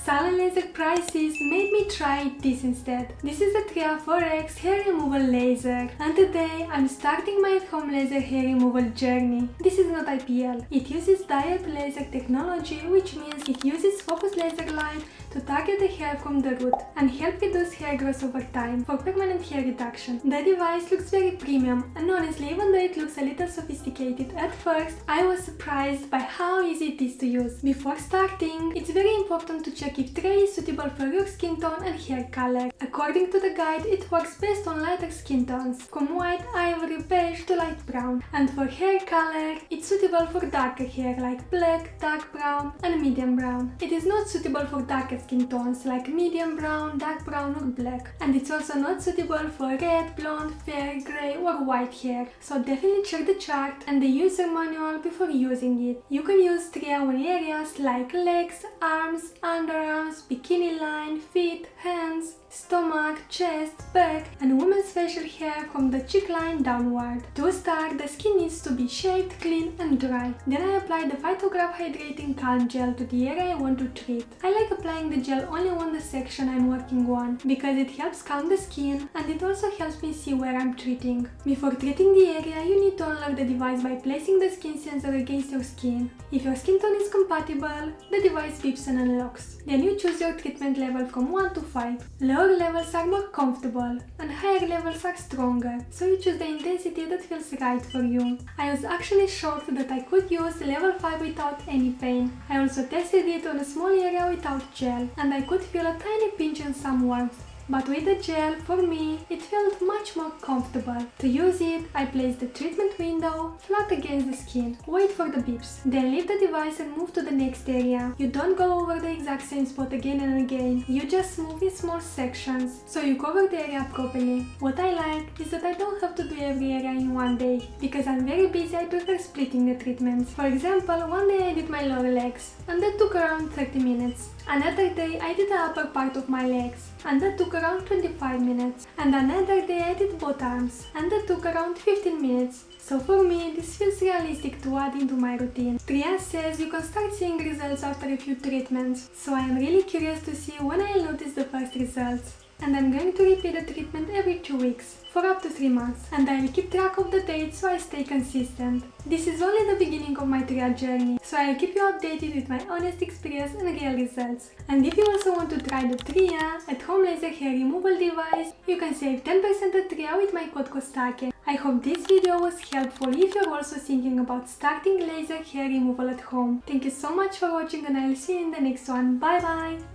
Silent laser prices made me try this instead. This is the Tria 4X hair removal laser, and today I'm starting my at-home laser hair removal journey. This is not IPL. It uses diode laser technology, which means it uses focused laser light to target the hair from the root and help reduce hair growth over time for permanent hair reduction. The device looks very premium, and honestly, even though it looks a little sophisticated at first, I was surprised by how easy it is to use. Before starting, it's very important to check if Tria is suitable for your skin tone and hair color. According to the guide, it works best on lighter skin tones, from white, ivory, beige to light brown. And for hair color, it's suitable for darker hair like black, dark brown and medium brown. It is not suitable for darker skin tones like medium brown, dark brown or black. And it's also not suitable for red, blonde, fair, grey or white hair. So definitely check the chart and the user manual before using it. You can use Tria on areas like legs, arms, underarms, bikini line, feet, hands, stomach, chest, back and women's facial hair from the cheek line downward. To start, the skin needs to be shaved, clean and dry. Then I apply the Phytograph Hydrating Calm Gel to the area I want to treat. I like applying the gel only on the section I'm working on because it helps calm the skin and it also helps me see where I'm treating. Before treating the area, you need to unlock the device by placing the skin sensor against your skin. If your skin tone is compatible, the device beeps and unlocks. Then you choose your treatment level from 1 to 5. Lower levels are more comfortable and higher levels are stronger, so you choose the intensity that feels right for you. I was actually shocked that I could use level 5 without any pain. I also tested it on a small area without gel, and I could feel a tiny pinch and some warmth. But with the gel, for me, it felt much more comfortable. To use it, I place the treatment window flat against the skin. Wait for the beeps. Then leave the device and move to the next area. You don't go over the exact same spot again and again. You just move in small sections, so you cover the area properly. What I like is that I don't have to do every area in one day. Because I'm very busy, I prefer splitting the treatments. For example, one day I did my lower legs, and that took around 30 minutes. Another day I did the upper part of my legs, and that took around 25 minutes. And another day I did both arms, and that took around 15 minutes. So for me, this feels realistic to add into my routine. Tria says you can start seeing results after a few treatments, so I am really curious to see when I'll notice the first results. And I'm going to repeat the treatment every 2 weeks, for up to 3 months, and I will keep track of the dates so I stay consistent. This is only the beginning of my Tria journey, so I'll keep you updated with my honest experience and real results. And if you also want to try the Tria at-home laser hair removal device, you can save 10% at Tria with my code Costache. I hope this video was helpful if you're also thinking about starting laser hair removal at home. Thank you so much for watching, and I'll see you in the next one. Bye bye!